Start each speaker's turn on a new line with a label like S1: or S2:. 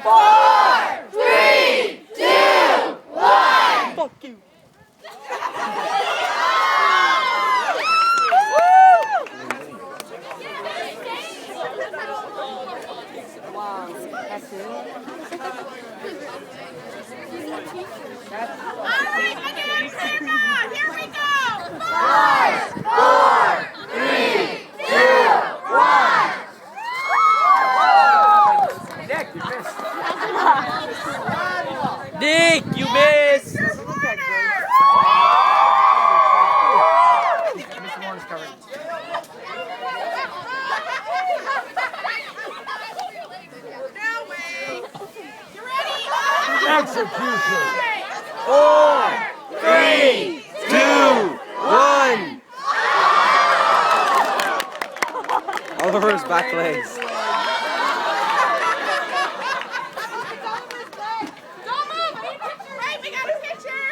S1: 4, 3, 2, 1.
S2: Fuck you. Wow, that's it.
S1: Alright, again, stand up. Here we go. 5, 4, 3, 2, 1.
S2: Nick, you missed. Nick, you missed.
S3: Execution!
S2: 4, 3, 2, 1. Oliver's back legs.
S1: Don't move. Right, we got a picture.